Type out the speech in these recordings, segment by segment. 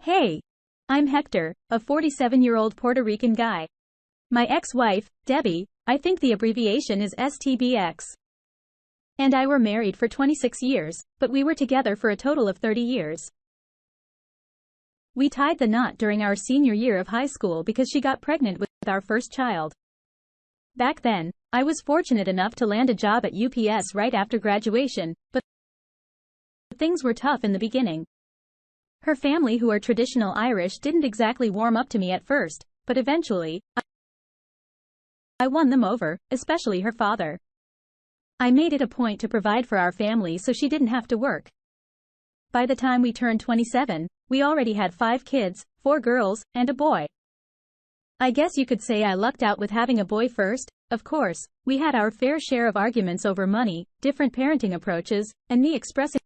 Hey, I'm Hector, a 47-year-old Puerto Rican guy. My ex-wife, Debbie, I think the abbreviation is STBX, and I were married for 26 years, but we were together for a total of 30 years. We tied the knot during our senior year of high school because she got pregnant with our first child. Back then, I was fortunate enough to land a job at UPS right after graduation, but things were tough in the beginning. Her family, who are traditional Irish, didn't exactly warm up to me at first, but eventually, I won them over, especially her father. I made it a point to provide for our family so she didn't have to work. By the time we turned 27, we already had 5 kids, 4 girls, and a boy. I guess you could say I lucked out with having a boy first. Of course, we had our fair share of arguments over money, different parenting approaches, and me expressing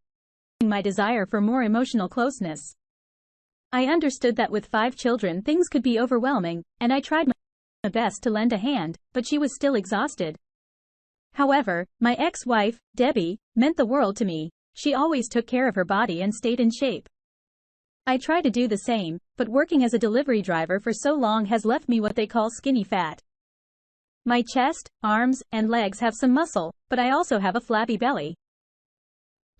my desire for more emotional closeness. I understood that with 5 children things could be overwhelming, and I tried my best to lend a hand, but she was still exhausted. However, my ex-wife, Debbie, meant the world to me. She always took care of her body and stayed in shape. I try to do the same, but working as a delivery driver for so long has left me what they call skinny fat. My chest, arms, and legs have some muscle, but I also have a flabby belly.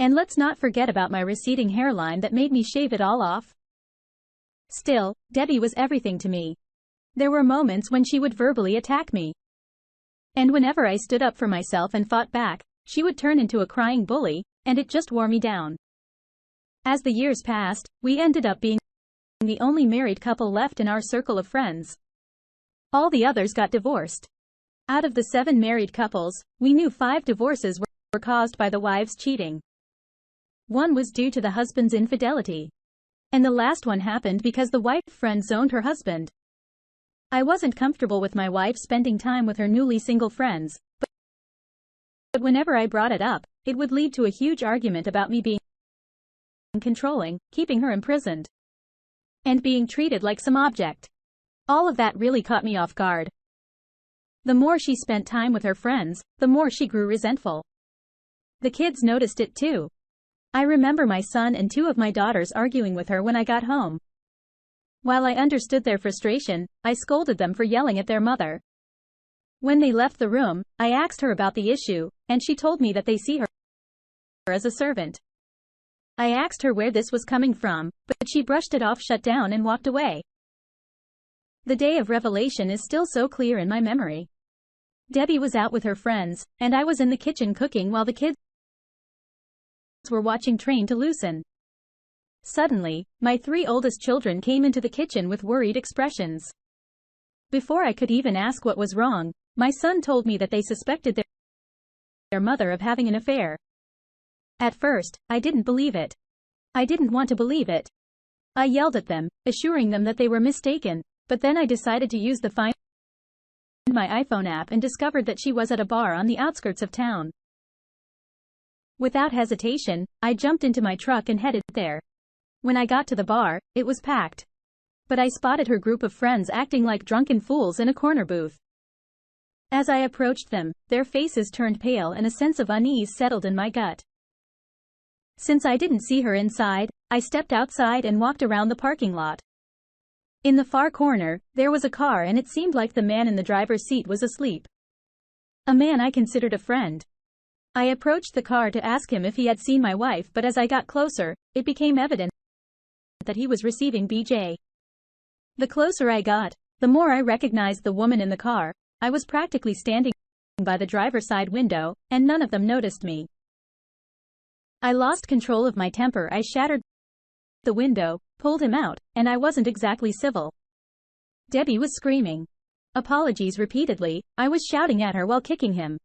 And let's not forget about my receding hairline that made me shave it all off. Still, Debbie was everything to me. There were moments when she would verbally attack me. And whenever I stood up for myself and fought back, she would turn into a crying bully, and it just wore me down. As the years passed, we ended up being the only married couple left in our circle of friends. All the others got divorced. Out of the 7 married couples, we knew 5 divorces were caused by the wives cheating. 1 was due to the husband's infidelity. And the last one happened because the wife friend-zoned her husband. I wasn't comfortable with my wife spending time with her newly single friends, but whenever I brought it up, it would lead to a huge argument about me being controlling, keeping her imprisoned, and being treated like some object. All of that really caught me off guard. The more she spent time with her friends, the more she grew resentful. The kids noticed it too. I remember my son and 2 of my daughters arguing with her when I got home. While I understood their frustration, I scolded them for yelling at their mother. When they left the room, I asked her about the issue, and she told me that they see her as a servant. I asked her where this was coming from, but she brushed it off, shut down, and walked away. The day of revelation is still so clear in my memory. Debbie was out with her friends, and I was in the kitchen cooking while the kids were watching Train to Loosen. Suddenly, my 3 oldest children came into the kitchen with worried expressions. Before I could even ask what was wrong, my son told me that they suspected their mother of having an affair. At first, I didn't believe it. I didn't want to believe it. I yelled at them, assuring them that they were mistaken, but then I decided to use the Find My iPhone app and discovered that she was at a bar on the outskirts of town. Without hesitation, I jumped into my truck and headed there. When I got to the bar, it was packed. But I spotted her group of friends acting like drunken fools in a corner booth. As I approached them, their faces turned pale and a sense of unease settled in my gut. Since I didn't see her inside, I stepped outside and walked around the parking lot. In the far corner, there was a car, and it seemed like the man in the driver's seat was asleep. A man I considered a friend. I approached the car to ask him if he had seen my wife, but as I got closer, it became evident that he was receiving BJ. The closer I got, the more I recognized the woman in the car. I was practically standing by the driver's side window, and none of them noticed me. I lost control of my temper. I shattered the window, pulled him out, and I wasn't exactly civil. Debbie was screaming apologies repeatedly. I was shouting at her while kicking him.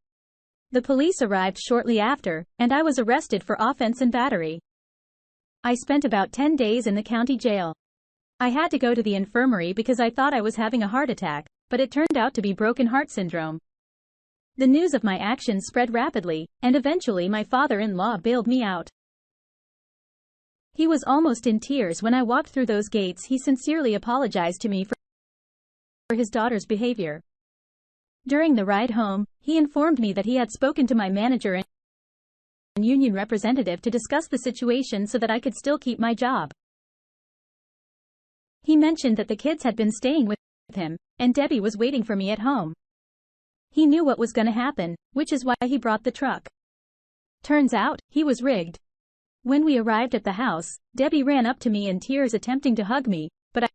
The police arrived shortly after, and I was arrested for offense and battery. I spent about 10 days in the county jail. I had to go to the infirmary because I thought I was having a heart attack, but it turned out to be broken heart syndrome. The news of my actions spread rapidly, and eventually my father-in-law bailed me out. He was almost in tears when I walked through those gates. He sincerely apologized to me for his daughter's behavior. During the ride home, he informed me that he had spoken to my manager and union representative to discuss the situation so that I could still keep my job. He mentioned that the kids had been staying with him, and Debbie was waiting for me at home. He knew what was going to happen, which is why he brought the truck. Turns out, he was rigged. When we arrived at the house, Debbie ran up to me in tears attempting to hug me, but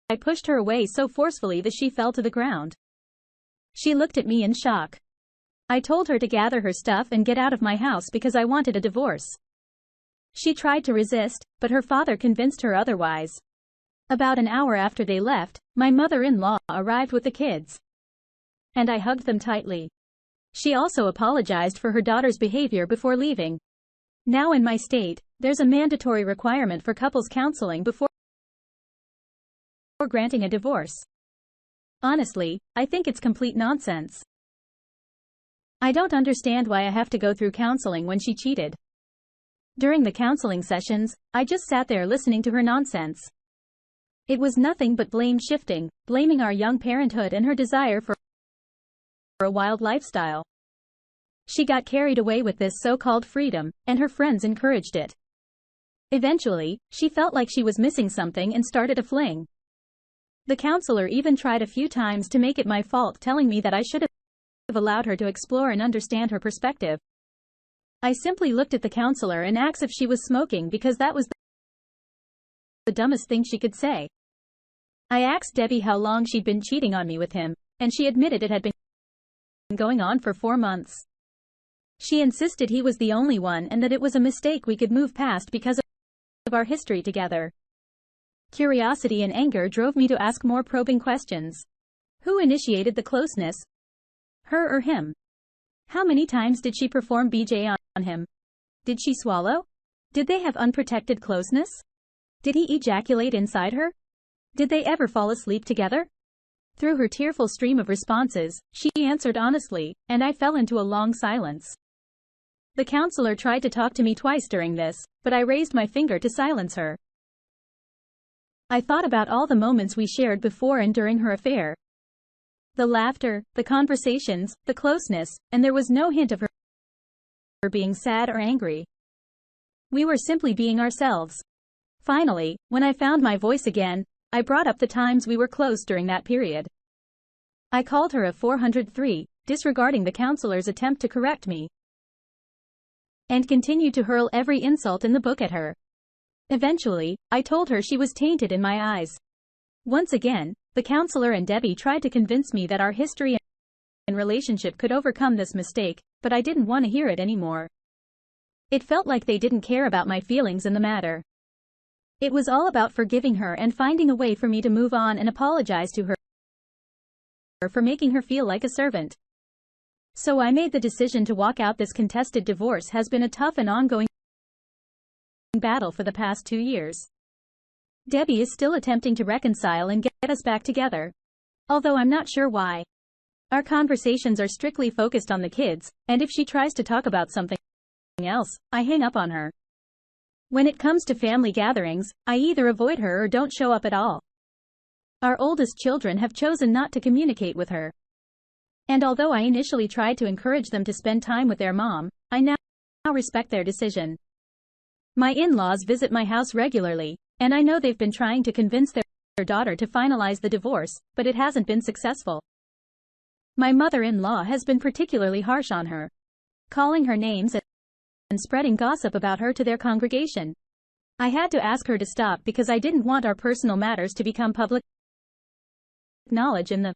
I pushed her away so forcefully that she fell to the ground. She looked at me in shock. I told her to gather her stuff and get out of my house because I wanted a divorce. She tried to resist, but her father convinced her otherwise. About an hour after they left, my mother-in-law arrived with the kids. And I hugged them tightly. She also apologized for her daughter's behavior before leaving. Now in my state, there's a mandatory requirement for couples counseling before granting a divorce. Honestly, I think it's complete nonsense. I don't understand why I have to go through counseling when she cheated. During the counseling sessions, I just sat there listening to her nonsense. It was nothing but blame shifting, blaming our young parenthood and her desire for a wild lifestyle. She got carried away with this so-called freedom, and her friends encouraged it. Eventually, she felt like she was missing something and started a fling. The counselor even tried a few times to make it my fault, telling me that I should have allowed her to explore and understand her perspective. I simply looked at the counselor and asked if she was smoking because that was the dumbest thing she could say. I asked Debbie how long she'd been cheating on me with him, and she admitted it had been going on for 4 months. She insisted he was the only one and that it was a mistake we could move past because of our history together. Curiosity and anger drove me to ask more probing questions. Who initiated the closeness? Her or him? How many times did she perform BJ on him? Did she swallow? Did they have unprotected closeness? Did he ejaculate inside her? Did they ever fall asleep together? Through her tearful stream of responses, she answered honestly, and I fell into a long silence. The counselor tried to talk to me twice during this, but I raised my finger to silence her. I thought about all the moments we shared before and during her affair. The laughter, the conversations, the closeness, and there was no hint of her being sad or angry. We were simply being ourselves. Finally, when I found my voice again, I brought up the times we were close during that period. I called her a 403, disregarding the counselor's attempt to correct me, and continued to hurl every insult in the book at her. Eventually, I told her she was tainted in my eyes. Once again, the counselor and Debbie tried to convince me that our history and relationship could overcome this mistake, but I didn't want to hear it anymore. It felt like they didn't care about my feelings in the matter. It was all about forgiving her and finding a way for me to move on and apologize to her for making her feel like a servant. So I made the decision to walk out. This contested divorce has been a tough and ongoing battle for the past 2 years. Debbie is still attempting to reconcile and get us back together, although I'm not sure why. Our conversations are strictly focused on the kids, and if she tries to talk about something else, I hang up on her. When it comes to family gatherings, I either avoid her or don't show up at all. Our oldest children have chosen not to communicate with her. And although I initially tried to encourage them to spend time with their mom, I now respect their decision. My in-laws visit my house regularly, and I know they've been trying to convince their daughter to finalize the divorce, but it hasn't been successful. My mother-in-law has been particularly harsh on her, calling her names and spreading gossip about her to their congregation. I had to ask her to stop because I didn't want our personal matters to become public knowledge in the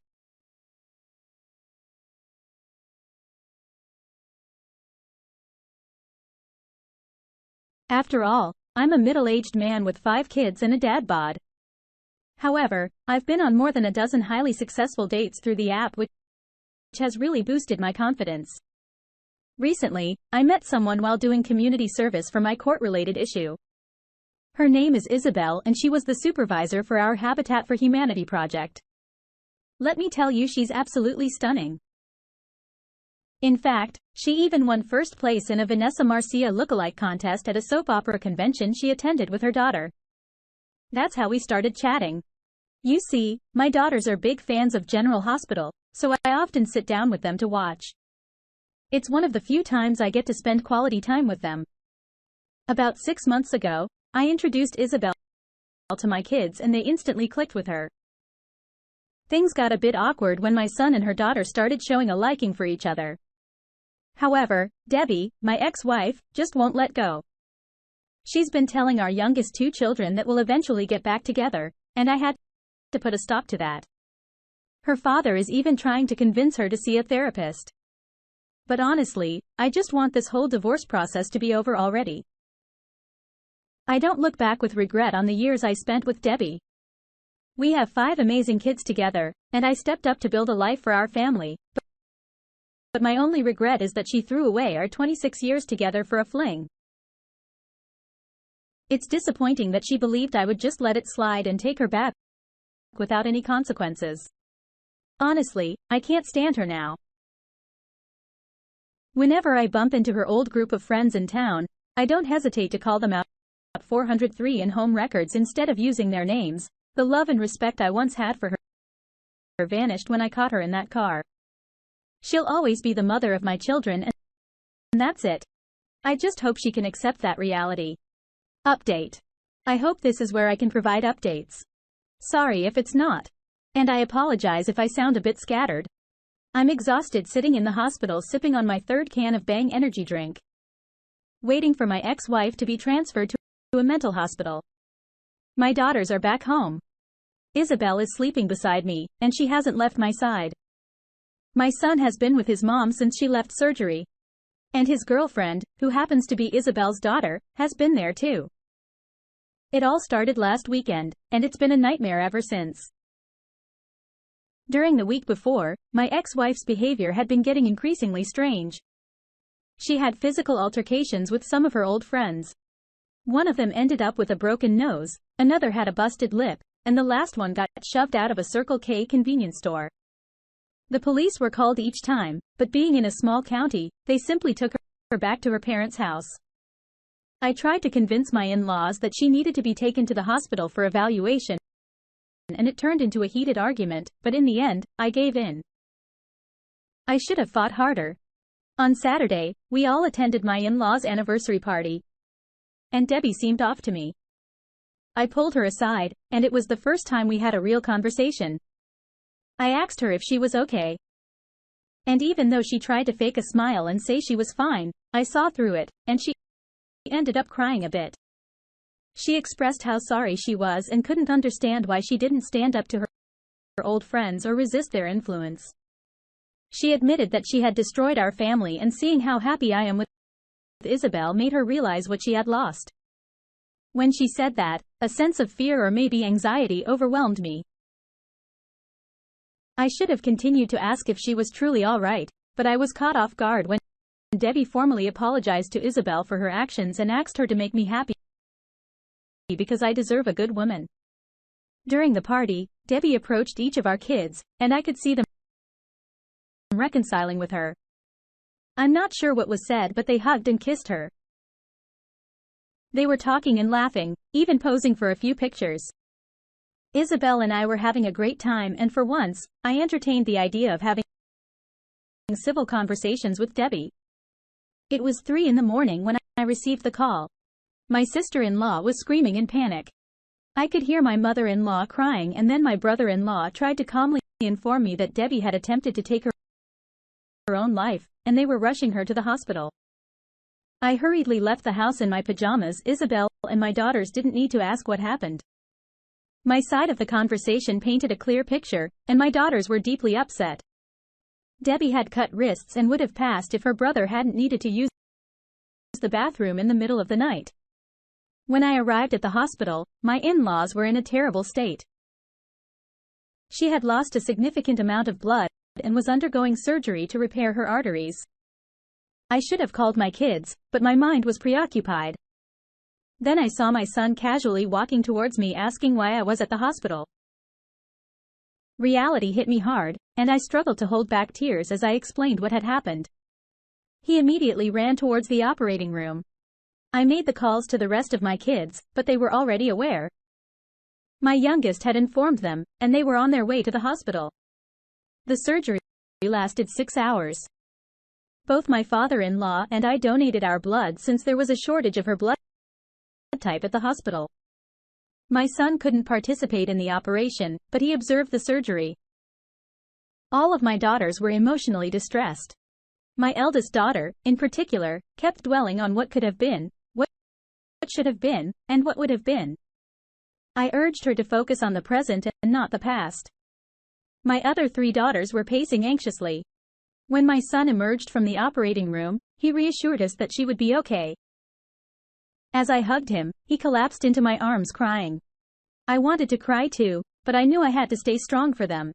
After all, I'm a middle-aged man with 5 kids and a dad bod. However, I've been on more than a dozen highly successful dates through the app, which has really boosted my confidence. Recently, I met someone while doing community service for my court-related issue. Her name is Isabel and she was the supervisor for our Habitat for Humanity project. Let me tell you, she's absolutely stunning. In fact, she even won first place in a Vanessa Marcia lookalike contest at a soap opera convention she attended with her daughter. That's how we started chatting. You see, my daughters are big fans of General Hospital, so I often sit down with them to watch. It's one of the few times I get to spend quality time with them. About 6 months ago, I introduced Isabel to my kids and they instantly clicked with her. Things got a bit awkward when my son and her daughter started showing a liking for each other. However, Debbie, my ex-wife, just won't let go. She's been telling our youngest two children that we'll eventually get back together, and I had to put a stop to that. Her father is even trying to convince her to see a therapist. But honestly, I just want this whole divorce process to be over already. I don't look back with regret on the years I spent with Debbie. We have 5 amazing kids together, and I stepped up to build a life for our family. But my only regret is that she threw away our 26 years together for a fling. It's disappointing that she believed I would just let it slide and take her back without any consequences. Honestly, I can't stand her now. Whenever I bump into her old group of friends in town, I don't hesitate to call them out. 403 in home records instead of using their names. The love and respect I once had for her vanished when I caught her in that car. She'll always be the mother of my children, and that's it. I just hope she can accept that reality. Update. I hope this is where I can provide updates. Sorry if it's not. And I apologize if I sound a bit scattered. I'm exhausted sitting in the hospital sipping on my 3rd can of Bang energy drink, waiting for my ex-wife to be transferred to a mental hospital. My daughters are back home. Isabel is sleeping beside me, and she hasn't left my side. My son has been with his mom since she left surgery. And his girlfriend, who happens to be Isabel's daughter, has been there too. It all started last weekend, and it's been a nightmare ever since. During the week before, my ex-wife's behavior had been getting increasingly strange. She had physical altercations with some of her old friends. One of them ended up with a broken nose, another had a busted lip, and the last one got shoved out of a Circle K convenience store. The police were called each time, but being in a small county, they simply took her back to her parents' house. I tried to convince my in-laws that she needed to be taken to the hospital for evaluation, and it turned into a heated argument, but in the end, I gave in. I should have fought harder. On Saturday, we all attended my in-laws' anniversary party, and Debbie seemed off to me. I pulled her aside, and it was the first time we had a real conversation. I asked her if she was okay. And even though she tried to fake a smile and say she was fine, I saw through it, and she ended up crying a bit. She expressed how sorry she was and couldn't understand why she didn't stand up to her old friends or resist their influence. She admitted that she had destroyed our family, and seeing how happy I am with Isabel made her realize what she had lost. When she said that, a sense of fear or maybe anxiety overwhelmed me. I should have continued to ask if she was truly all right, but I was caught off guard when Debbie formally apologized to Isabel for her actions and asked her to make me happy because I deserve a good woman. During the party, Debbie approached each of our kids, and I could see them reconciling with her. I'm not sure what was said, but they hugged and kissed her. They were talking and laughing, even posing for a few pictures. Isabel and I were having a great time, and for once, I entertained the idea of having civil conversations with Debbie. It was 3 in the morning when I received the call. My sister-in-law was screaming in panic. I could hear my mother-in-law crying, and then my brother-in-law tried to calmly inform me that Debbie had attempted to take her own life, and they were rushing her to the hospital. I hurriedly left the house in my pajamas. Isabel and my daughters didn't need to ask what happened. My side of the conversation painted a clear picture, and my daughters were deeply upset. Debbie had cut wrists and would have passed if her brother hadn't needed to use the bathroom in the middle of the night. When I arrived at the hospital, my in-laws were in a terrible state. She had lost a significant amount of blood and was undergoing surgery to repair her arteries. I should have called my kids, but my mind was preoccupied. Then I saw my son casually walking towards me asking why I was at the hospital. Reality hit me hard, and I struggled to hold back tears as I explained what had happened. He immediately ran towards the operating room. I made the calls to the rest of my kids, but they were already aware. My youngest had informed them, and they were on their way to the hospital. The surgery lasted 6 hours. Both my father-in-law and I donated our blood since there was a shortage of her blood type at the hospital. My son couldn't participate in the operation, but he observed the surgery. All of my daughters were emotionally distressed. My eldest daughter, in particular, kept dwelling on what could have been, what should have been, and what would have been. I urged her to focus on the present and not the past. My other 3 daughters were pacing anxiously. When my son emerged from the operating room, he reassured us that she would be okay. As I hugged him, he collapsed into my arms crying. I wanted to cry too, but I knew I had to stay strong for them.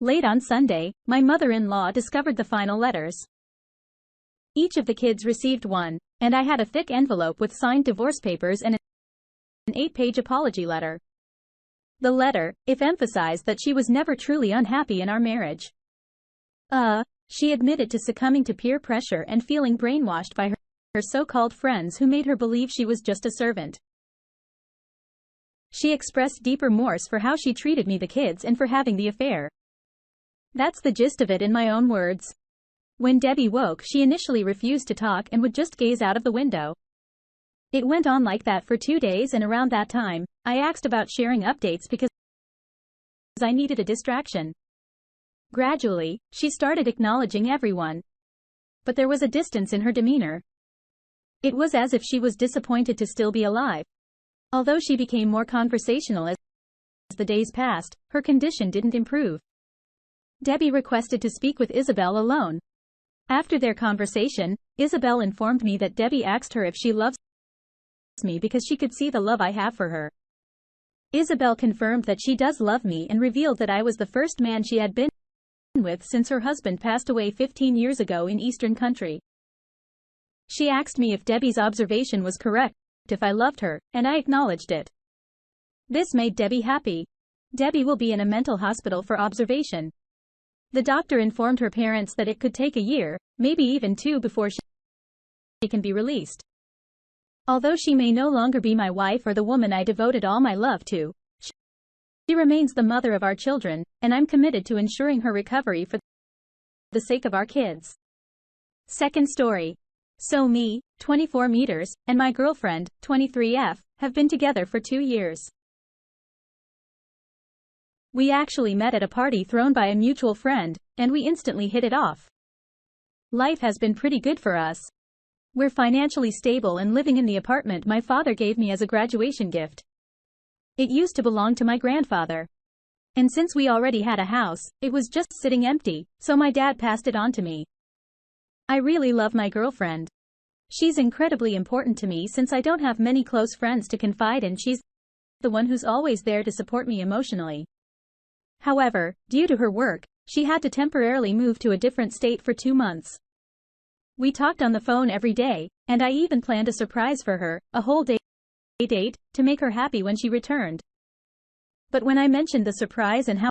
Late on Sunday, my mother-in-law discovered the final letters. Each of the kids received one, and I had a thick envelope with signed divorce papers and an 8-page apology letter. The letter, if emphasized that she was never truly unhappy in our marriage. She admitted to succumbing to peer pressure and feeling brainwashed by her so-called friends who made her believe she was just a servant. She expressed deep remorse for how she treated me, the kids, and for having the affair. That's the gist of it in my own words. When Debbie woke, she initially refused to talk and would just gaze out of the window. It went on like that for 2 days, and around that time, I asked about sharing updates because I needed a distraction. Gradually, she started acknowledging everyone. But there was a distance in her demeanor. It was as if she was disappointed to still be alive. Although she became more conversational as the days passed, her condition didn't improve. Debbie requested to speak with Isabel alone. After their conversation, Isabel informed me that Debbie asked her if she loves me because she could see the love I have for her. Isabel confirmed that she does love me and revealed that I was the first man she had been with since her husband passed away 15 years ago in Eastern Country. She asked me if Debbie's observation was correct, if I loved her, and I acknowledged it. This made Debbie happy. Debbie will be in a mental hospital for observation. The doctor informed her parents that it could take a year, maybe even 2, before she can be released. Although she may no longer be my wife or the woman I devoted all my love to, she remains the mother of our children, and I'm committed to ensuring her recovery for the sake of our kids. Second story. So me, 24 meters, and my girlfriend, 23F, have been together for 2 years. We actually met at a party thrown by a mutual friend, and we instantly hit it off. Life has been pretty good for us. We're financially stable and living in the apartment my father gave me as a graduation gift. It used to belong to my grandfather. And since we already had a house, it was just sitting empty, so my dad passed it on to me. I really love my girlfriend. She's incredibly important to me since I don't have many close friends to confide in. She's the one who's always there to support me emotionally. However, due to her work, she had to temporarily move to a different state for 2 months. We talked on the phone every day, and I even planned a surprise for her, a whole day date, to make her happy when she returned. But when I mentioned the surprise and how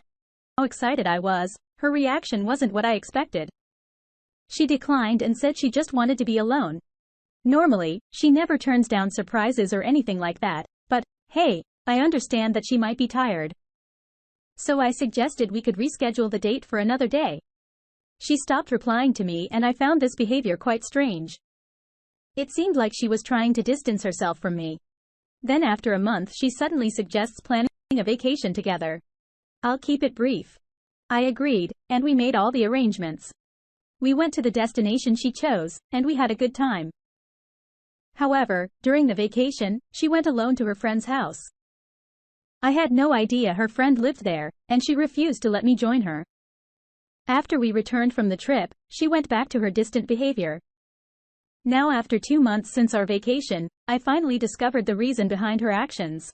excited I was, her reaction wasn't what I expected. She declined and said she just wanted to be alone. Normally, she never turns down surprises or anything like that, but, hey, I understand that she might be tired. So I suggested we could reschedule the date for another day. She stopped replying to me, and I found this behavior quite strange. It seemed like she was trying to distance herself from me. Then after a month she suddenly suggests planning a vacation together. I'll keep it brief. I agreed, and we made all the arrangements. We went to the destination she chose, and we had a good time. However, during the vacation, she went alone to her friend's house. I had no idea her friend lived there, and she refused to let me join her. After we returned from the trip, she went back to her distant behavior. Now after 2 months since our vacation, I finally discovered the reason behind her actions.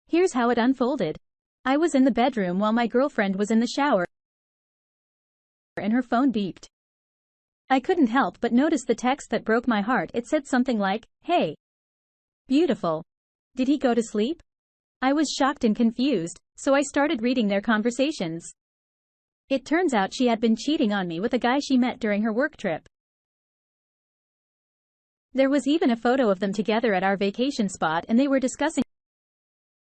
Here's how it unfolded. I was in the bedroom while my girlfriend was in the shower, and her phone beeped. I couldn't help but notice the text that broke my heart. It said something like, "Hey. Beautiful. Did he go to sleep?" I was shocked and confused, so I started reading their conversations. It turns out she had been cheating on me with a guy she met during her work trip. There was even a photo of them together at our vacation spot, and they were discussing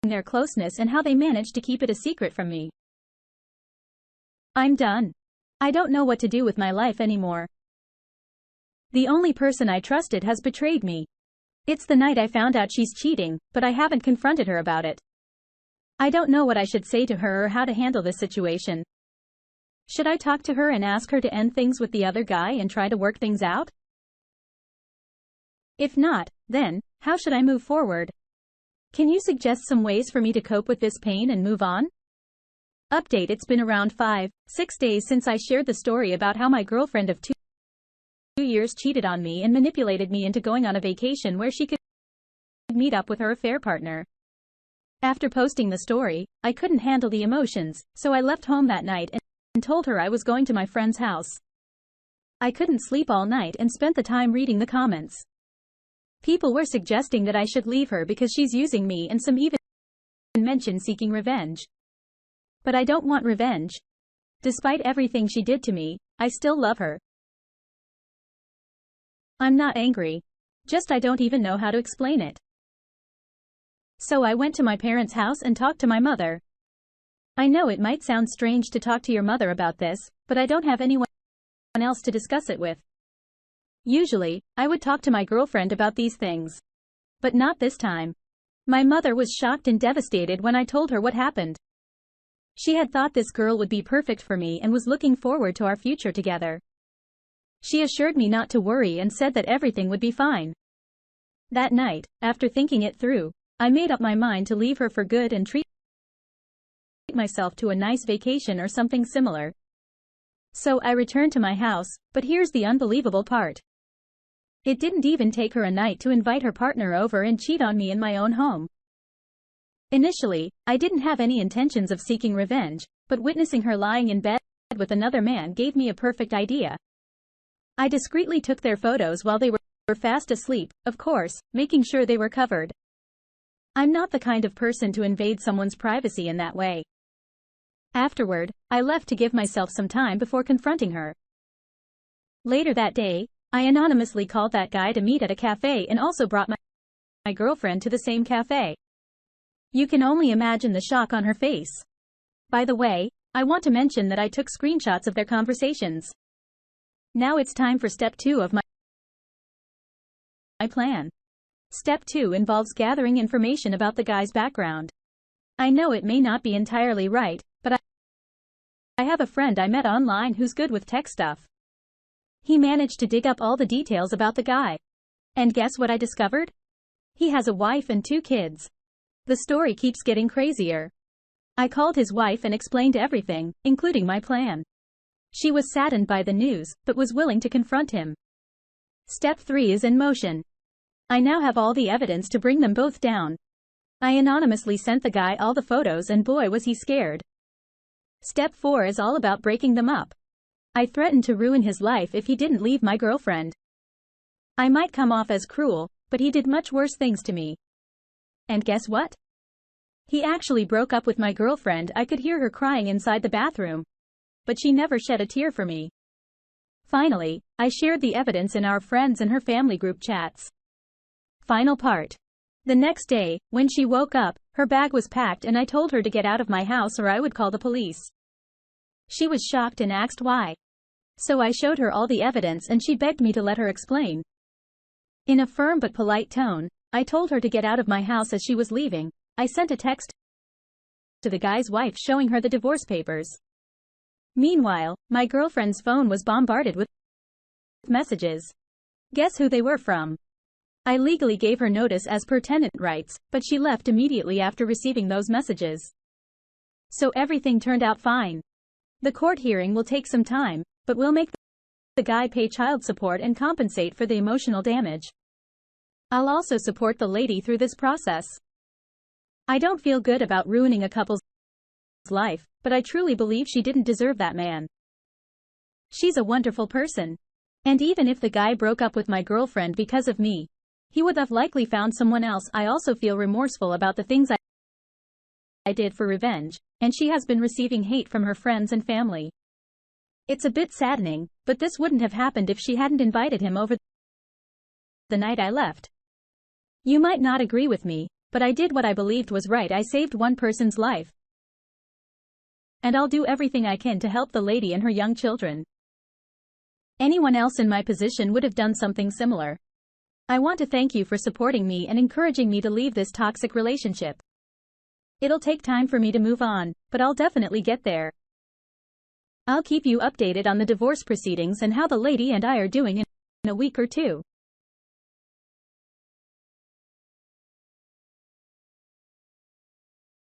their closeness and how they managed to keep it a secret from me. I'm done. I don't know what to do with my life anymore. The only person I trusted has betrayed me. It's the night I found out she's cheating, but I haven't confronted her about it. I don't know what I should say to her or how to handle this situation. Should I talk to her and ask her to end things with the other guy and try to work things out? If not, then, how should I move forward? Can you suggest some ways for me to cope with this pain and move on? Update: it's been around 5-6 days since I shared the story about how my girlfriend of 2 years cheated on me and manipulated me into going on a vacation where she could meet up with her affair partner. After posting the story, I couldn't handle the emotions, so I left home that night and told her I was going to my friend's house. I couldn't sleep all night and spent the time reading the comments. People were suggesting that I should leave her because she's using me, and some even mentioned seeking revenge. But I don't want revenge. Despite everything she did to me, I still love her. I'm not angry. Just I don't even know how to explain it. So I went to my parents' house and talked to my mother. I know it might sound strange to talk to your mother about this, but I don't have anyone else to discuss it with. Usually, I would talk to my girlfriend about these things. But not this time. My mother was shocked and devastated when I told her what happened. She had thought this girl would be perfect for me and was looking forward to our future together. She assured me not to worry and said that everything would be fine. That night, after thinking it through, I made up my mind to leave her for good and treat myself to a nice vacation or something similar. So I returned to my house, but here's the unbelievable part. It didn't even take her a night to invite her partner over and cheat on me in my own home. Initially, I didn't have any intentions of seeking revenge, but witnessing her lying in bed with another man gave me a perfect idea. I discreetly took their photos while they were fast asleep, of course, making sure they were covered. I'm not the kind of person to invade someone's privacy in that way. Afterward, I left to give myself some time before confronting her. Later that day, I anonymously called that guy to meet at a cafe and also brought my girlfriend to the same cafe. You can only imagine the shock on her face. By the way, I want to mention that I took screenshots of their conversations. Now it's time for step 2 of my plan. Step 2 involves gathering information about the guy's background. I know it may not be entirely right, but I have a friend I met online who's good with tech stuff. He managed to dig up all the details about the guy. And guess what I discovered? He has a wife and 2 kids. The story keeps getting crazier. I called his wife and explained everything, including my plan. She was saddened by the news, but was willing to confront him. Step 3 is in motion. I now have all the evidence to bring them both down. I anonymously sent the guy all the photos and boy was he scared. Step 4 is all about breaking them up. I threatened to ruin his life if he didn't leave my girlfriend. I might come off as cruel, but he did much worse things to me. And guess what? He actually broke up with my girlfriend. I could hear her crying inside the bathroom. But she never shed a tear for me. Finally, I shared the evidence in our friends and her family group chats. Final part. The next day, when she woke up, her bag was packed and I told her to get out of my house or I would call the police. She was shocked and asked why. So I showed her all the evidence and she begged me to let her explain. In a firm but polite tone, I told her to get out of my house. As she was leaving, I sent a text to the guy's wife showing her the divorce papers. Meanwhile, my girlfriend's phone was bombarded with messages. Guess who they were from? I legally gave her notice as per tenant rights, but she left immediately after receiving those messages. So everything turned out fine. The court hearing will take some time, but we'll make the guy pay child support and compensate for the emotional damage. I'll also support the lady through this process. I don't feel good about ruining a couple's life, but I truly believe she didn't deserve that man. She's a wonderful person. And even if the guy broke up with my girlfriend because of me, he would have likely found someone else. I also feel remorseful about the things I did for revenge, and she has been receiving hate from her friends and family. It's a bit saddening, but this wouldn't have happened if she hadn't invited him over the night I left. You might not agree with me, but I did what I believed was right. I saved one person's life. And I'll do everything I can to help the lady and her young children. Anyone else in my position would have done something similar. I want to thank you for supporting me and encouraging me to leave this toxic relationship. It'll take time for me to move on, but I'll definitely get there. I'll keep you updated on the divorce proceedings and how the lady and I are doing in a week or two.